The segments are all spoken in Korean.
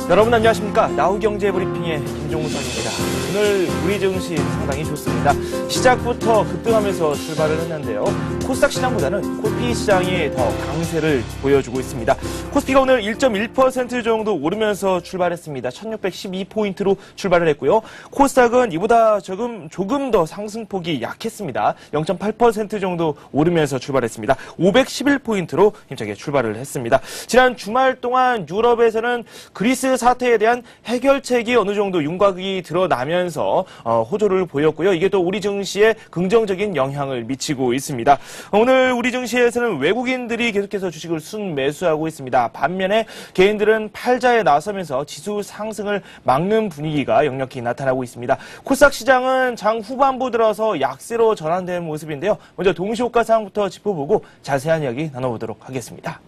여러분 안녕하십니까? 나우경제 브리핑의 김종선입니다. 오늘 우리 증시 상당히 좋습니다. 시작부터 급등하면서 출발을 했는데요. 코스닥 시장보다는 코스피 시장이 더 강세를 보여주고 있습니다. 코스피가 오늘 1.1% 정도 오르면서 출발했습니다. 1612포인트로 출발을 했고요. 코스닥은 이보다 조금 더 상승폭이 약했습니다. 0.8% 정도 오르면서 출발했습니다. 511포인트로 힘차게 출발을 했습니다. 지난 주말 동안 유럽에서는 그리스 사태에 대한 해결책이 어느 정도 윤곽이 드러나면서 호조를 보였고요. 이게 또 우리 증시에 긍정적인 영향을 미치고 있습니다. 오늘 우리 증시에서는 외국인들이 계속해서 주식을 순매수하고 있습니다. 반면에 개인들은 팔자에 나서면서 지수 상승을 막는 분위기가 역력히 나타나고 있습니다. 코스닥 시장은 장 후반부 들어서 약세로 전환되는 모습인데요. 먼저 동시효과 사항부터 짚어보고 자세한 이야기 나눠보도록 하겠습니다.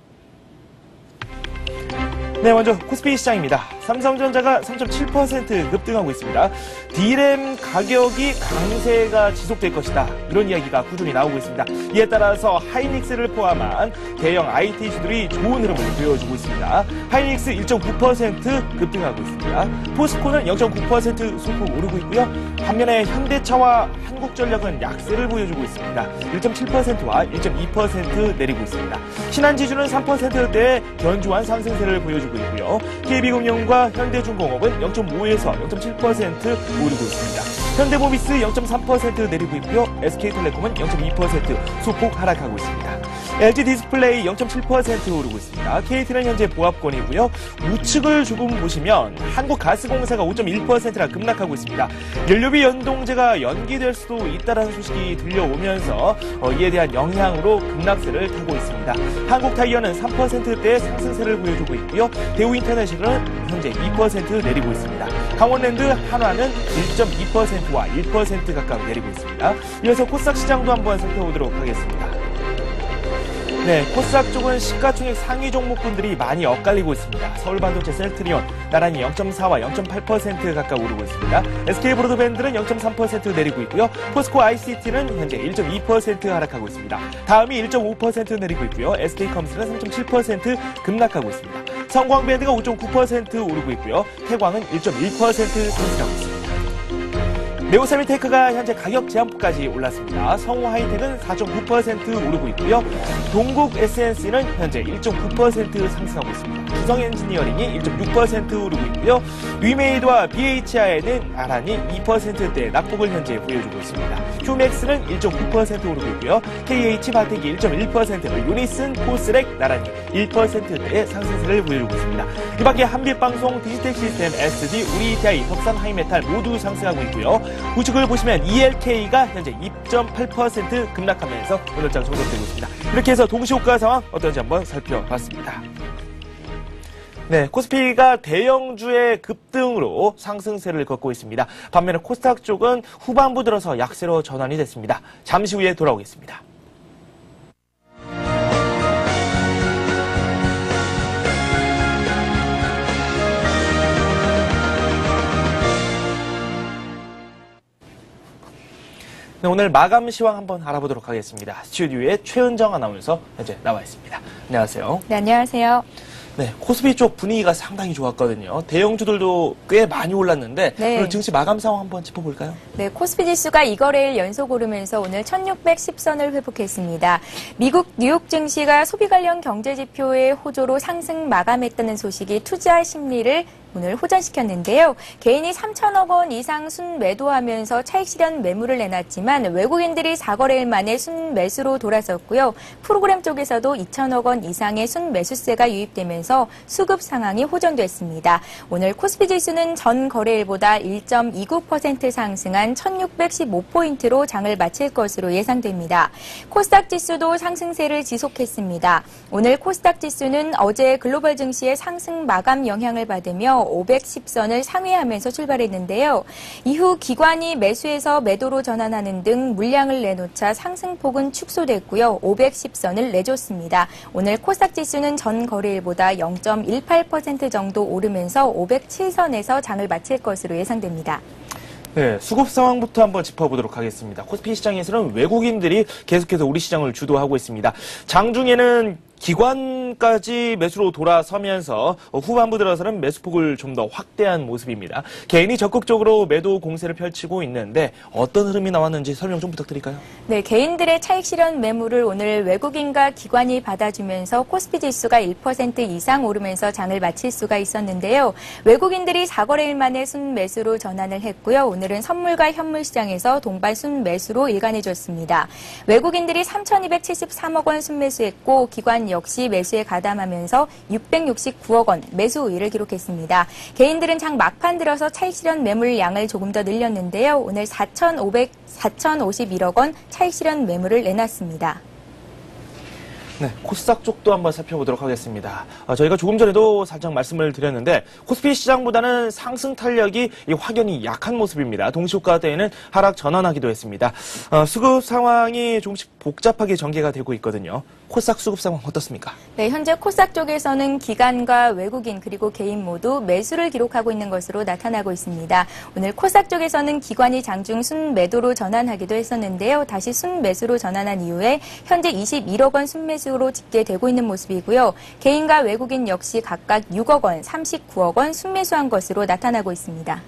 네, 먼저 코스피 시장입니다. 삼성전자가 3.7% 급등하고 있습니다. D램 가격이 강세가 지속될 것이다. 이런 이야기가 꾸준히 나오고 있습니다. 이에 따라서 하이닉스를 포함한 대형 IT주들이 좋은 흐름을 보여주고 있습니다. 하이닉스 1.9% 급등하고 있습니다. 포스코는 0.9% 소폭 오르고 있고요. 반면에 현대차와 한국전력은 약세를 보여주고 있습니다. 1.7%와 1.2% 내리고 있습니다. 신한지주는 3%대의 견조한 상승세를 보여주고 있고요. KB금융과 현대중공업은 0.5에서 0.7% 오르고 있습니다. 현대모비스 0.3% 내리고 있고요. SK텔레콤은 0.2% 소폭 하락하고 있습니다. LG디스플레이 0.7% 오르고 있습니다. KT는 현재 보합권이고요. 우측을 조금 보시면 한국가스공사가 5.1%나 급락하고 있습니다. 연료비 연동제가 연기될 수도 있다는 소식이 들려오면서 이에 대한 영향으로 급락세를 타고 있습니다. 한국타이어는 3%대의 상승세를 보여주고 있고요. 대우인터내셔널은 현재 2% 내리고 있습니다. 강원랜드 한화는 1.2%와 1% 가까이 내리고 있습니다. 이어서 코스닥 시장도 한번 살펴보도록 하겠습니다. 네, 코스닥 쪽은 시가총액 상위 종목군들이 많이 엇갈리고 있습니다. 서울반도체 셀트리온 나란히 0.4와 0.8% 가까이 오르고 있습니다. SK브로드밴드는 0.3% 내리고 있고요. 포스코 ICT는 현재 1.2% 하락하고 있습니다. 다음이 1.5% 내리고 있고요. SK컴스는 3.7% 급락하고 있습니다. 성광밴드가 5.9% 오르고 있고요. 태광은 1.1% 상승하고 있습니다. 네오세미테크가 현재 가격 제한폭까지 올랐습니다. 성우하이텍은 4.9% 오르고 있고요. 동국 SNC는 현재 1.9% 상승하고 있습니다. 주성엔지니어링이 1.6% 오르고 있고요. 위메이드와 BHI는 나란히 2%대 낙폭을 현재 보여주고 있습니다. 휴맥스는 1.9% 오르고 있고요. KH바텍이 1.1%, 유니슨, 포스렉 나란히 1%대의 상승세를 보여주고 있습니다. 이 밖에 한빛방송, 디지텍시스템, SD, 우리TI, 덕산하이메탈 모두 상승하고 있고요. 우측을 보시면 ELK가 현재 2.8% 급락하면서 오늘장 종료되고 있습니다. 이렇게 해서 동시효과 상황 어떤지 한번 살펴봤습니다. 네, 코스피가 대형주의 급등으로 상승세를 걷고 있습니다. 반면에 코스닥 쪽은 후반부 들어서 약세로 전환이 됐습니다. 잠시 후에 돌아오겠습니다. 네, 오늘 마감 시황 한번 알아보도록 하겠습니다. 스튜디오에 최은정 아나운서 현재 나와 있습니다. 안녕하세요. 네, 안녕하세요. 네, 코스피 쪽 분위기가 상당히 좋았거든요. 대형주들도 꽤 많이 올랐는데 네. 오늘 증시 마감 상황 한번 짚어볼까요? 네, 코스피 지수가 2거래일 연속 오르면서 오늘 1610선을 회복했습니다. 미국 뉴욕 증시가 소비 관련 경제 지표의 호조로 상승 마감했다는 소식이 투자 심리를 오늘 호전시켰는데요. 개인이 3천억 원 이상 순매도하면서 차익 실현 매물을 내놨지만 외국인들이 4거래일 만에 순매수로 돌아섰고요. 프로그램 쪽에서도 2천억 원 이상의 순매수세가 유입되면서 수급 상황이 호전됐습니다. 오늘 코스피 지수는 전 거래일보다 1.29% 상승한 1615포인트로 장을 마칠 것으로 예상됩니다. 코스닥 지수도 상승세를 지속했습니다. 오늘 코스닥 지수는 어제 글로벌 증시의 상승 마감 영향을 받으며 510선을 상회하면서 출발했는데요. 이후 기관이 매수에서 매도로 전환하는 등 물량을 내놓자 상승폭은 축소됐고요. 510선을 내줬습니다. 오늘 코스닥 지수는 전 거래일보다 0.18% 정도 오르면서 507선에서 장을 마칠 것으로 예상됩니다. 네, 수급 상황부터 한번 짚어보도록 하겠습니다. 코스피 시장에서는 외국인들이 계속해서 우리 시장을 주도하고 있습니다. 장중에는 기관 최근까지 매수로 돌아서면서 후반부 들어서는 매수폭을 좀 더 확대한 모습입니다. 개인이 적극적으로 매도 공세를 펼치고 있는데 어떤 흐름이 나왔는지 설명 좀 부탁드릴까요? 네, 개인들의 차익 실현 매물을 오늘 외국인과 기관이 받아주면서 코스피 지수가 1% 이상 오르면서 장을 마칠 수가 있었는데요. 외국인들이 4거래일 만에 순매수로 전환을 했고요. 오늘은 선물과 현물 시장에서 동반 순매수로 일관해줬습니다. 외국인들이 3,273억 원 순매수했고 기관 역시 매수에 가담하면서 669억 원 매수 우위를 기록했습니다. 개인들은 장 막판 들어서 차익 실현 매물 양을 조금 더 늘렸는데요. 오늘 4,051억 원 차익 실현 매물을 내놨습니다. 네, 코스닥 쪽도 한번 살펴보도록 하겠습니다. 저희가 조금 전에도 살짝 말씀을 드렸는데 코스피 시장보다는 상승 탄력이 확연히 약한 모습입니다. 동시효과 때에는 하락 전환하기도 했습니다. 수급 상황이 조금씩 복잡하게 전개가 되고 있거든요. 코스닥 수급 상황 어떻습니까? 네, 현재 코스닥 쪽에서는 기관과 외국인 그리고 개인 모두 매수를 기록하고 있는 것으로 나타나고 있습니다. 오늘 코스닥 쪽에서는 기관이 장중 순매도로 전환하기도 했었는데요. 다시 순매수로 전환한 이후에 현재 21억 원 순매수로 집계되고 있는 모습이고요. 개인과 외국인 역시 각각 6억 원, 39억 원 순매수한 것으로 나타나고 있습니다.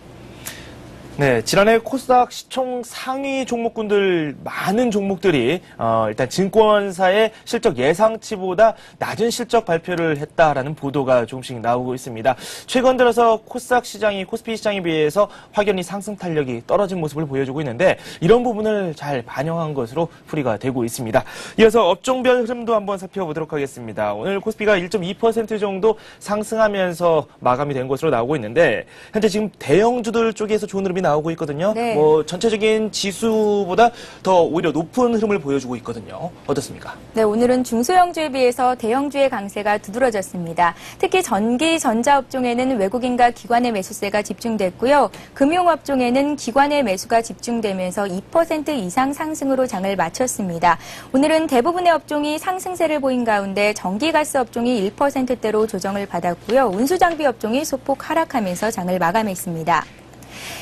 네, 지난해 코스닥 시총 상위 종목군들 많은 종목들이 일단 증권사의 실적 예상치보다 낮은 실적 발표를 했다라는 보도가 조금씩 나오고 있습니다. 최근 들어서 코스닥 시장이 코스피 시장에 비해서 확연히 상승 탄력이 떨어진 모습을 보여주고 있는데 이런 부분을 잘 반영한 것으로 풀이가 되고 있습니다. 이어서 업종별 흐름도 한번 살펴보도록 하겠습니다. 오늘 코스피가 1.2% 정도 상승하면서 마감이 된 것으로 나오고 있는데 현재 지금 대형주들 쪽에서 좋은 흐름이 나오고 있거든요. 네. 전체적인 지수보다 더 오히려 높은 흐름을 보여주고 있거든요. 어떻습니까? 네, 오늘은 중소형주에 비해서 대형주의 강세가 두드러졌습니다. 특히 전기, 전자업종에는 외국인과 기관의 매수세가 집중됐고요. 금융업종에는 기관의 매수가 집중되면서 2% 이상 상승으로 장을 마쳤습니다. 오늘은 대부분의 업종이 상승세를 보인 가운데 전기가스 업종이 1%대로 조정을 받았고요. 운수장비 업종이 소폭 하락하면서 장을 마감했습니다.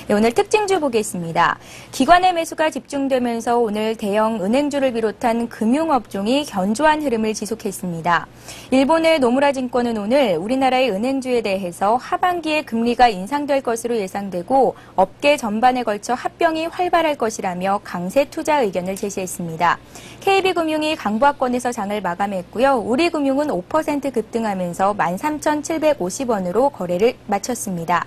네, 오늘 특징주 보겠습니다. 기관의 매수가 집중되면서 오늘 대형 은행주를 비롯한 금융업종이 견조한 흐름을 지속했습니다. 일본의 노무라 증권은 오늘 우리나라의 은행주에 대해서 하반기에 금리가 인상될 것으로 예상되고 업계 전반에 걸쳐 합병이 활발할 것이라며 강세 투자 의견을 제시했습니다. KB금융이 강보합권에서 장을 마감했고요. 우리금융은 5% 급등하면서 13,750원으로 거래를 마쳤습니다.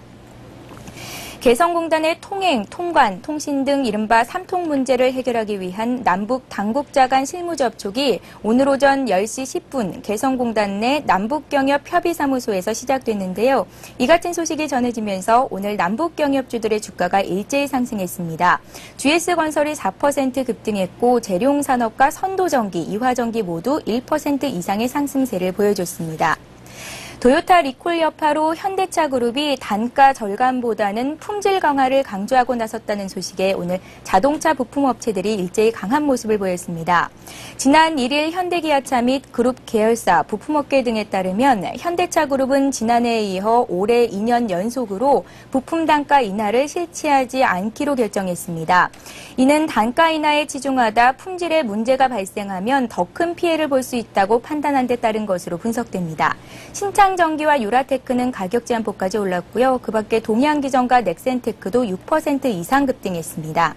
개성공단의 통행, 통관, 통신 등 이른바 삼통 문제를 해결하기 위한 남북 당국자 간 실무 접촉이 오늘 오전 10시 10분 개성공단 내 남북경협협의사무소에서 시작됐는데요. 이 같은 소식이 전해지면서 오늘 남북경협주들의 주가가 일제히 상승했습니다. GS건설이 4% 급등했고 재룡산업과 선도전기, 이화전기 모두 1% 이상의 상승세를 보여줬습니다. 토요타 리콜 여파로 현대차 그룹이 단가 절감보다는 품질 강화를 강조하고 나섰다는 소식에 오늘 자동차 부품업체들이 일제히 강한 모습을 보였습니다. 지난 1일 현대기아차 및 그룹 계열사, 부품업계 등에 따르면 현대차 그룹은 지난해에 이어 올해 2년 연속으로 부품 단가 인하를 실시하지 않기로 결정했습니다. 이는 단가 인하에 치중하다 품질에 문제가 발생하면 더 큰 피해를 볼 수 있다고 판단한 데 따른 것으로 분석됩니다. 신창전기와 유라테크는 가격 제한폭까지 올랐고요. 그 밖에 동양기전과 넥센테크도 6% 이상 급등했습니다.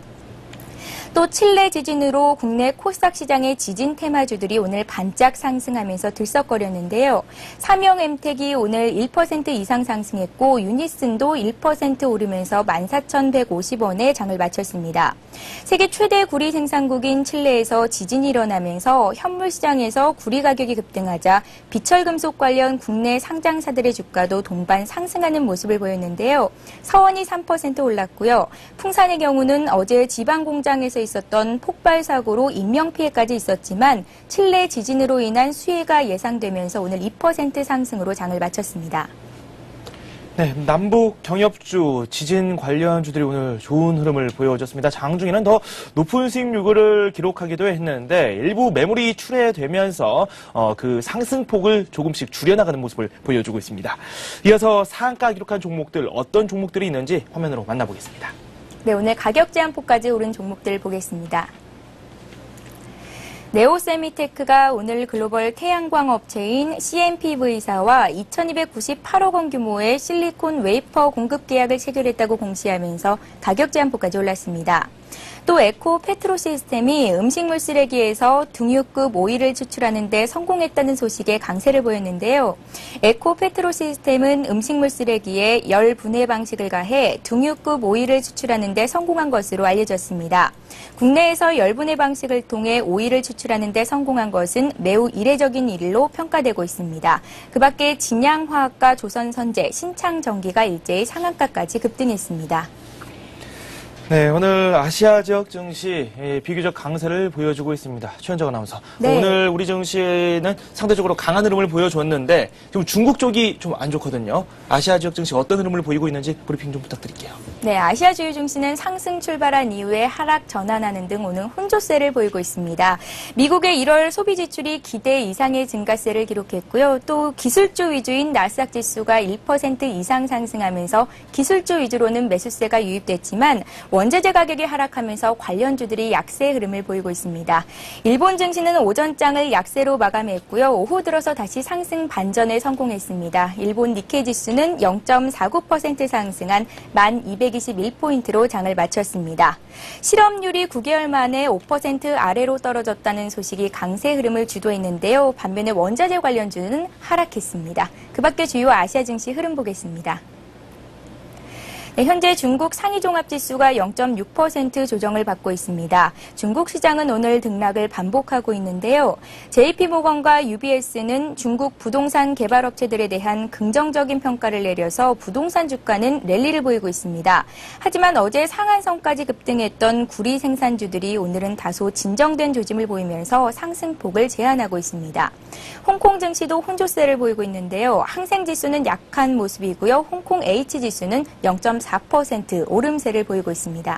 또 칠레 지진으로 국내 코스닥 시장의 지진 테마주들이 오늘 반짝 상승하면서 들썩거렸는데요. 삼영엠텍이 오늘 1% 이상 상승했고 유니슨도 1% 오르면서 14,150원에 장을 마쳤습니다. 세계 최대 구리 생산국인 칠레에서 지진이 일어나면서 현물 시장에서 구리 가격이 급등하자 비철금속 관련 국내 상장사들의 주가도 동반 상승하는 모습을 보였는데요. 서원이 3% 올랐고요. 풍산의 경우는 어제 지방 공장에서 있었던 폭발 사고로 인명피해까지 있었지만 칠레 지진으로 인한 수혜가 예상되면서 오늘 2% 상승으로 장을 마쳤습니다. 네, 남북 경협주, 지진 관련 주들이 오늘 좋은 흐름을 보여줬습니다. 장중에는 더 높은 수익 요구를 기록하기도 했는데 일부 매물이 출회되면서 그 상승폭을 조금씩 줄여나가는 모습을 보여주고 있습니다. 이어서 상한가 기록한 종목들, 어떤 종목들이 있는지 화면으로 만나보겠습니다. 네, 오늘 가격 제한폭까지 오른 종목들 보겠습니다. 네오세미테크가 오늘 글로벌 태양광 업체인 CMPV사와 2,298억 원 규모의 실리콘 웨이퍼 공급 계약을 체결했다고 공시하면서 가격 제한폭까지 올랐습니다. 또 에코 페트로 시스템이 음식물 쓰레기에서 등유급 오일을 추출하는 데 성공했다는 소식에 강세를 보였는데요. 에코 페트로 시스템은 음식물 쓰레기에 열 분해 방식을 가해 등유급 오일을 추출하는 데 성공한 것으로 알려졌습니다. 국내에서 열 분해 방식을 통해 오일을 추출하는 데 성공한 것은 매우 이례적인 일로 평가되고 있습니다. 그 밖에 진양화학과 조선선제, 신창전기가 일제히 상한가까지 급등했습니다. 네, 오늘 아시아 지역 증시 비교적 강세를 보여주고 있습니다. 최현정 아나운서. 네. 오늘 우리 증시는 상대적으로 강한 흐름을 보여줬는데 지금 중국 쪽이 좀 안 좋거든요. 아시아 지역 증시 어떤 흐름을 보이고 있는지 브리핑 좀 부탁드릴게요. 네, 아시아 주요 증시는 상승 출발한 이후에 하락 전환하는 등 오늘 혼조세를 보이고 있습니다. 미국의 1월 소비 지출이 기대 이상의 증가세를 기록했고요. 또 기술주 위주인 나스닥 지수가 1% 이상 상승하면서 기술주 위주로는 매수세가 유입됐지만 원재재 가격이 하락하면서 관련주들이 약세 흐름을 보이고 있습니다. 일본 증시는 오전장을 약세로 마감했고요. 오후 들어서 다시 상승 반전에 성공했습니다. 일본 니케이 지수는 0.49% 상승한 1221포인트로 장을 마쳤습니다. 실업률이 9개월 만에 5% 아래로 떨어졌다는 소식이 강세 흐름을 주도했는데요. 반면에 원자재 관련주는 하락했습니다. 그 밖에 주요 아시아 증시 흐름 보겠습니다. 네, 현재 중국 상위종합지수가 0.6% 조정을 받고 있습니다. 중국 시장은 오늘 등락을 반복하고 있는데요. JP모건과 UBS는 중국 부동산 개발업체들에 대한 긍정적인 평가를 내려서 부동산 주가는 랠리를 보이고 있습니다. 하지만 어제 상한선까지 급등했던 구리 생산주들이 오늘은 다소 진정된 조짐을 보이면서 상승폭을 제한하고 있습니다. 홍콩 증시도 혼조세를 보이고 있는데요. 항생지수는 약한 모습이고요. 홍콩 H지수는 0.4% 오름세를 보이고 있습니다.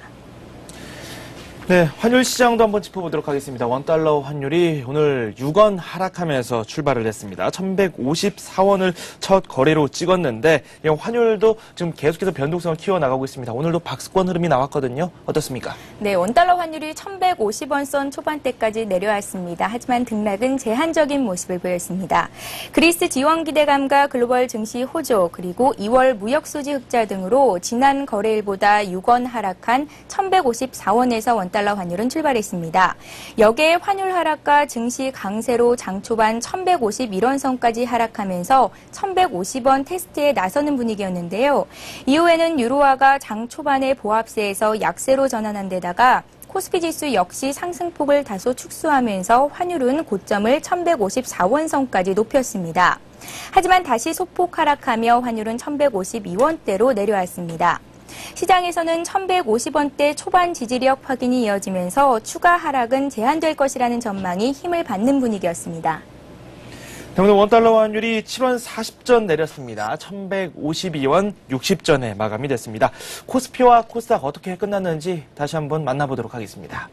네, 환율 시장도 한번 짚어보도록 하겠습니다. 원달러 환율이 오늘 6원 하락하면서 출발을 했습니다. 1,154원을 첫 거래로 찍었는데 환율도 지금 계속해서 변동성을 키워나가고 있습니다. 오늘도 박스권 흐름이 나왔거든요. 어떻습니까? 네, 원달러 환율이 1,150원 선 초반대까지 내려왔습니다. 하지만 등락은 제한적인 모습을 보였습니다. 그리스 지원 기대감과 글로벌 증시 호조 그리고 2월 무역수지 흑자 등으로 지난 거래일보다 6원 하락한 1,154원에서 원달러 환율은 출발했습니다. 여기에 환율 하락과 증시 강세로 장 초반 1,151원 선까지 하락하면서 1,150원 테스트에 나서는 분위기였는데요. 이후에는 유로화가 장 초반에 보합세에서 약세로 전환한 데다가 코스피 지수 역시 상승폭을 다소 축소하면서 환율은 고점을 1,154원 선까지 높였습니다. 하지만 다시 소폭 하락하며 환율은 1,152원대로 내려왔습니다. 시장에서는 1,150원대 초반 지지력 확인이 이어지면서 추가 하락은 제한될 것이라는 전망이 힘을 받는 분위기였습니다. 네, 오늘 원달러 환율이 7원 40전 내렸습니다. 1,152원 60전에 마감이 됐습니다. 코스피와 코스닥 어떻게 끝났는지 다시 한번 만나보도록 하겠습니다.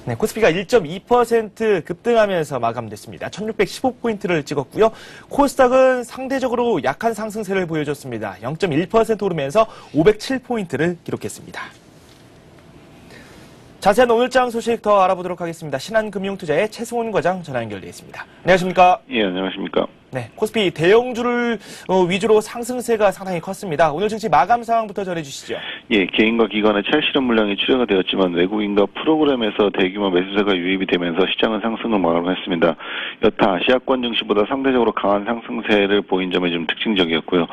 네, 코스피가 1.2% 급등하면서 마감됐습니다. 1,615포인트를 찍었고요. 코스닥은 상대적으로 약한 상승세를 보여줬습니다. 0.1% 오르면서 507포인트를 기록했습니다. 자세한 오늘장 소식 더 알아보도록 하겠습니다. 신한금융투자의 최승훈 과장 전화 연결되어 있습니다. 안녕하십니까? 예, 안녕하십니까? 네, 코스피 대형주를 위주로 상승세가 상당히 컸습니다. 오늘 증시 마감 상황부터 전해주시죠. 예, 개인과 기관의 찰실현 물량이 출회가 되었지만 외국인과 프로그램에서 대규모 매수세가 유입이 되면서 시장은 상승을 마감했습니다. 여타 아시아권 증시보다 상대적으로 강한 상승세를 보인 점이 좀 특징적이었고요.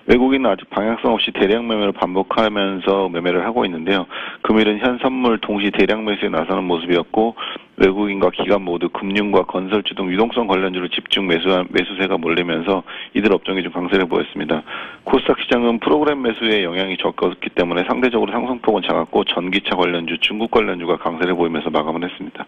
외국인은 아직 방향성 없이 대량 매매를 반복하면서 매매를 하고 있는데요. 금일은 현 선물 동시 대량 매수에 나서는 모습이었고 외국인과 기관 모두 금융과 건설주 등 유동성 관련주를 집중 매수세가 몰리면서 이들 업종이 좀 강세를 보였습니다. 코스닥 시장은 프로그램 매수의 영향이 적었기 때문에 상대적으로 상승폭은 작았고 전기차 관련주, 중국 관련주가 강세를 보이면서 마감을 했습니다.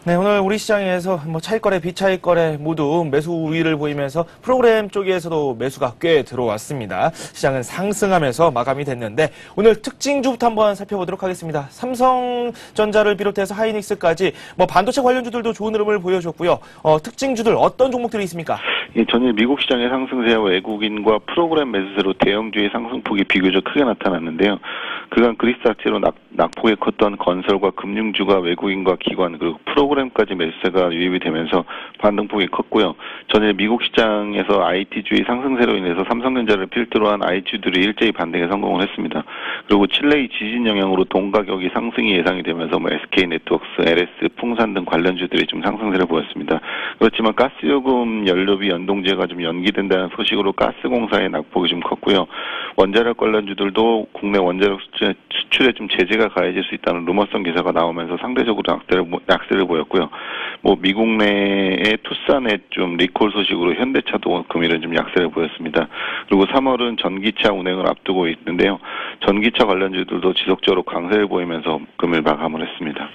네, 오늘 우리 시장에서 차익거래, 비차익거래 모두 매수 우위를 보이면서 프로그램 쪽에서도 매수가 꽤 들어왔습니다. 시장은 상승하면서 마감이 됐는데 오늘 특징주부터 한번 살펴보도록 하겠습니다. 삼성전자를 비롯해서 하이닉스까지 반도체 관련주들도 좋은 흐름을 보여줬고요. 특징주들 어떤 종목들이 있습니까? 예, 전일 미국 시장의 상승세와 외국인과 프로그램 매수세로 대형주의 상승폭이 비교적 크게 나타났는데요. 그간 그리스 자체로 낙폭이 컸던 건설과 금융주가 외국인과 기관 그리고 프로그램까지 매수세가 유입이 되면서 반등폭이 컸고요. 전일 미국 시장에서 IT주의 상승세로 인해서 삼성전자를 필두로 한 IT주들이 일제히 반등에 성공을 했습니다. 그리고 칠레의 지진 영향으로 동 가격이 상승이 예상이 되면서 SK네트워크스, LS, 풍산 등 관련주들이 좀 상승세를 보였습니다. 그렇지만 가스요금 연료비 연동제가 좀 연기된다는 소식으로 가스공사의 낙폭이 좀 컸고요. 원자력 관련주들도 국내 원자력 수출에 좀 제재가 가해질 수 있다는 루머성 기사가 나오면서 상대적으로 약세를 보였고요. 미국 내의 투싼의 좀 리콜 소식으로 현대차도 금일은 좀 약세를 보였습니다. 그리고 3월은 전기차 운행을 앞두고 있는데요. 전기차 관련주들도 지속적으로 강세를 보이면서 금일 마감을 했습니다.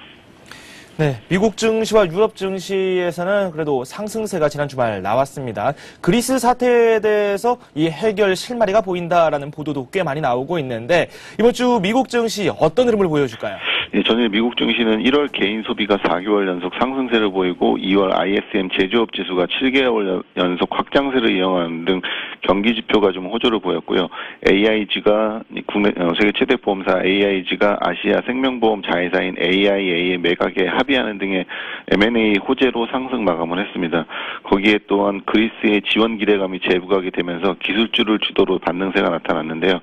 네, 미국 증시와 유럽 증시에서는 그래도 상승세가 지난 주말 나왔습니다. 그리스 사태에 대해서 이 해결 실마리가 보인다라는 보도도 꽤 많이 나오고 있는데 이번 주 미국 증시 어떤 흐름을 보여줄까요? 예, 전일 미국 증시는 1월 개인 소비가 4개월 연속 상승세를 보이고 2월 ISM 제조업 지수가 7개월 연속 확장세를 이어가는 등 경기 지표가 좀 호조를 보였고요. AIG가 국내 세계 최대 보험사 AIG가 아시아 생명보험 자회사인 AIA의 매각에 합의하는 등의 M&A 호재로 상승 마감을 했습니다. 거기에 또한 그리스의 지원 기대감이 재부각이 되면서 기술주를 주도로 반등세가 나타났는데요.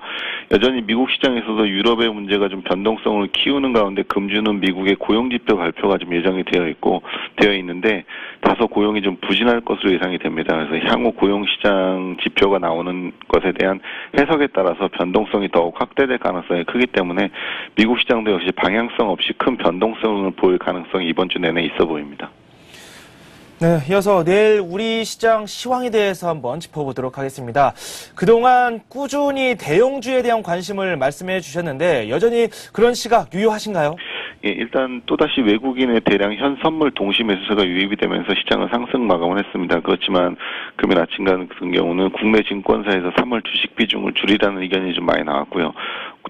여전히 미국 시장에서도 유럽의 문제가 좀 변동성을 키우는 가운데 금주는 미국의 고용지표 발표가 좀 예정이 되어 있는데 다소 고용이 좀 부진할 것으로 예상이 됩니다. 그래서 향후 고용시장 지표가 나오는 것에 대한 해석에 따라서 변동성이 더욱 확대될 가능성이 크기 때문에 미국 시장도 역시 방향성 없이 큰 변동성을 보일 가능성이 이번 주 내내 있어 보입니다. 네, 이어서 내일 우리 시장 시황에 대해서 한번 짚어보도록 하겠습니다. 그동안 꾸준히 대형주에 대한 관심을 말씀해 주셨는데 여전히 그런 시각 유효하신가요? 예, 일단 또다시 외국인의 대량 현 선물 동시 매수세가 유입이 되면서 시장은 상승 마감을 했습니다. 그렇지만 금일 아침 같은 경우는 국내 증권사에서 3월 주식 비중을 줄이라는 의견이 좀 많이 나왔고요.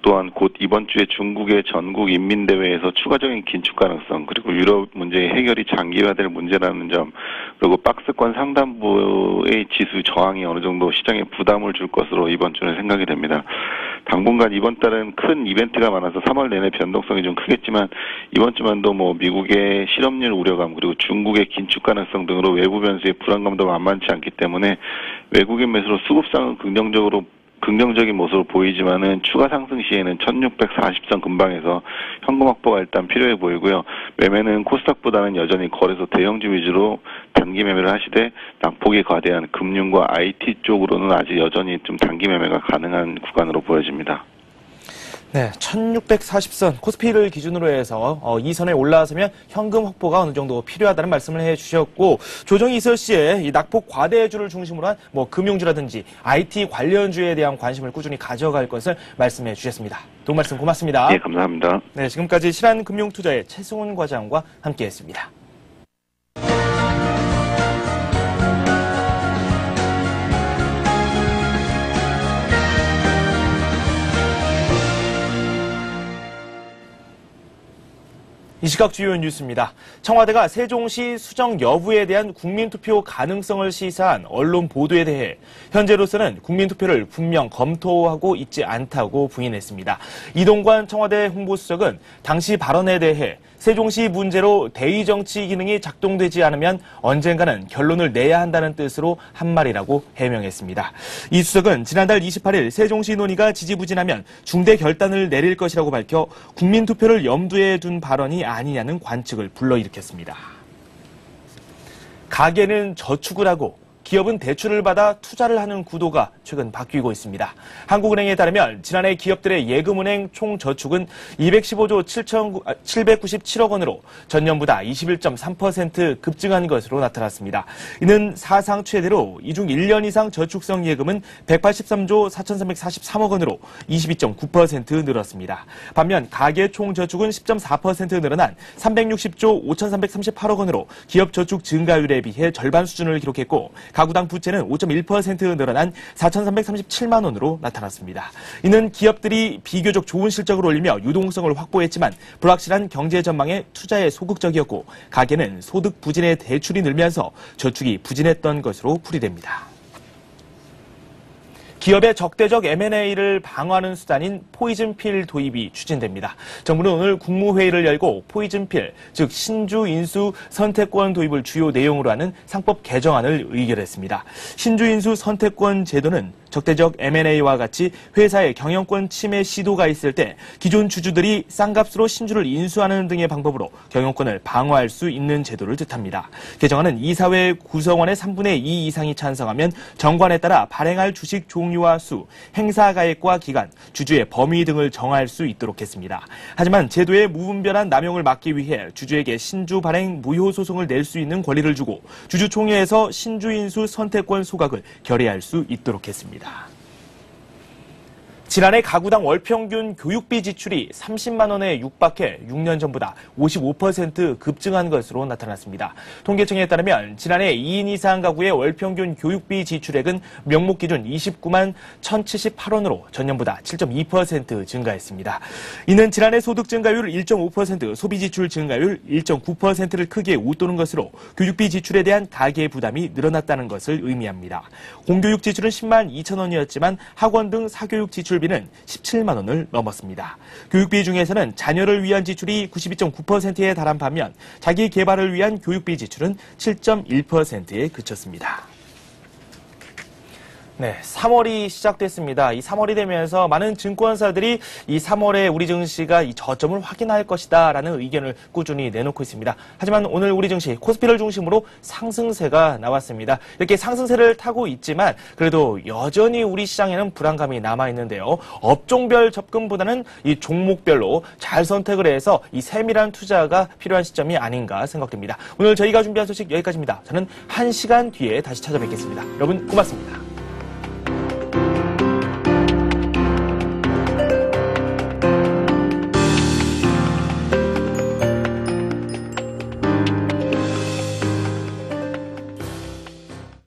또한 곧 이번 주에 중국의 전국 인민대회에서 추가적인 긴축 가능성 그리고 유럽 문제의 해결이 장기화될 문제라는 점 그리고 박스권 상단부의 지수 저항이 어느 정도 시장에 부담을 줄 것으로 이번 주는 생각이 됩니다. 당분간 이번 달은 큰 이벤트가 많아서 3월 내내 변동성이 좀 크겠지만 이번 주만도 미국의 실업률 우려감 그리고 중국의 긴축 가능성 등으로 외부 변수의 불안감도 만만치 않기 때문에 외국인 매수로 수급상은 긍정적인 모습을 보이지만은 추가 상승 시에는 1640선 근방에서 현금 확보가 일단 필요해 보이고요. 매매는 코스닥보다는 여전히 거래소 대형주 위주로 단기 매매를 하시되 낙폭이 과대한 금융과 IT 쪽으로는 아직 여전히 좀 단기 매매가 가능한 구간으로 보여집니다. 네, 1640선 코스피를 기준으로 해서 이 선에 올라서면 현금 확보가 어느 정도 필요하다는 말씀을 해주셨고 조정희 있을 시에 이 낙폭 과대주를 중심으로 한 금융주라든지 IT 관련주에 대한 관심을 꾸준히 가져갈 것을 말씀해 주셨습니다. 도움 말씀 고맙습니다. 네, 감사합니다. 네, 지금까지 신한금융투자의 최승훈 과장과 함께했습니다. 이 시각 주요 뉴스입니다. 청와대가 세종시 수정 여부에 대한 국민투표 가능성을 시사한 언론 보도에 대해 현재로서는 국민투표를 분명 검토하고 있지 않다고 부인했습니다. 이동관 청와대 홍보수석은 당시 발언에 대해 세종시 문제로 대의정치 기능이 작동되지 않으면 언젠가는 결론을 내야 한다는 뜻으로 한 말이라고 해명했습니다. 이 수석은 지난달 28일 세종시 논의가 지지부진하면 중대 결단을 내릴 것이라고 밝혀 국민투표를 염두에 둔 발언이 아니냐는 관측을 불러일으켰습니다. 가계는 저축을 하고 기업은 대출을 받아 투자를 하는 구도가 최근 바뀌고 있습니다. 한국은행에 따르면 지난해 기업들의 예금은행 총저축은 215조 797억 원으로 전년보다 21.3% 급증한 것으로 나타났습니다. 이는 사상 최대로 이중 1년 이상 저축성 예금은 183조 4,343억 원으로 22.9% 늘었습니다. 반면 가계 총저축은 10.4% 늘어난 360조 5,338억 원으로 기업 저축 증가율에 비해 절반 수준을 기록했고 가구당 부채는 5.1% 늘어난 4,337만 원으로 나타났습니다. 이는 기업들이 비교적 좋은 실적을 올리며 유동성을 확보했지만 불확실한 경제 전망에 투자에 소극적이었고 가계는 소득 부진에 대출이 늘면서 저축이 부진했던 것으로 풀이됩니다. 기업의 적대적 M&A를 방어하는 수단인 포이즌필 도입이 추진됩니다. 정부는 오늘 국무회의를 열고 포이즌필, 즉 신주 인수 선택권 도입을 주요 내용으로 하는 상법 개정안을 의결했습니다. 신주 인수 선택권 제도는 적대적 M&A와 같이 회사의 경영권 침해 시도가 있을 때 기존 주주들이 싼값으로 신주를 인수하는 등의 방법으로 경영권을 방어할 수 있는 제도를 뜻합니다. 개정안은 이사회 구성원의 3분의 2 이상이 찬성하면 정관에 따라 발행할 주식 종류와 수, 행사 가액과 기간, 주주의 범위 등을 정할 수 있도록 했습니다. 하지만 제도의 무분별한 남용을 막기 위해 주주에게 신주 발행 무효 소송을 낼 수 있는 권리를 주고 주주총회에서 신주 인수 선택권 소각을 결의할 수 있도록 했습니다. 지난해 가구당 월평균 교육비 지출이 30만 원에 육박해 6년 전보다 55% 급증한 것으로 나타났습니다. 통계청에 따르면 지난해 2인 이상 가구의 월평균 교육비 지출액은 명목 기준 29만 1,078원으로 전년보다 7.2% 증가했습니다. 이는 지난해 소득 증가율 1.5%, 소비 지출 증가율 1.9%를 크게 웃도는 것으로 교육비 지출에 대한 가계 부담이 늘어났다는 것을 의미합니다. 공교육 지출은 10만 2천 원이었지만 학원 등 사교육 지출비는 17만 원을 넘었습니다. 교육비 중에서는 자녀를 위한 지출이 92.9%에 달한 반면 자기 개발을 위한 교육비 지출은 7.1%에 그쳤습니다. 네, 3월이 시작됐습니다. 이 3월이 되면서 많은 증권사들이 이 3월에 우리 증시가 이 저점을 확인할 것이다라는 의견을 꾸준히 내놓고 있습니다. 하지만 오늘 우리 증시 코스피를 중심으로 상승세가 나왔습니다. 이렇게 상승세를 타고 있지만 그래도 여전히 우리 시장에는 불안감이 남아 있는데요. 업종별 접근보다는 이 종목별로 잘 선택을 해서 이 세밀한 투자가 필요한 시점이 아닌가 생각됩니다. 오늘 저희가 준비한 소식 여기까지입니다. 저는 1시간 뒤에 다시 찾아뵙겠습니다. 여러분 고맙습니다.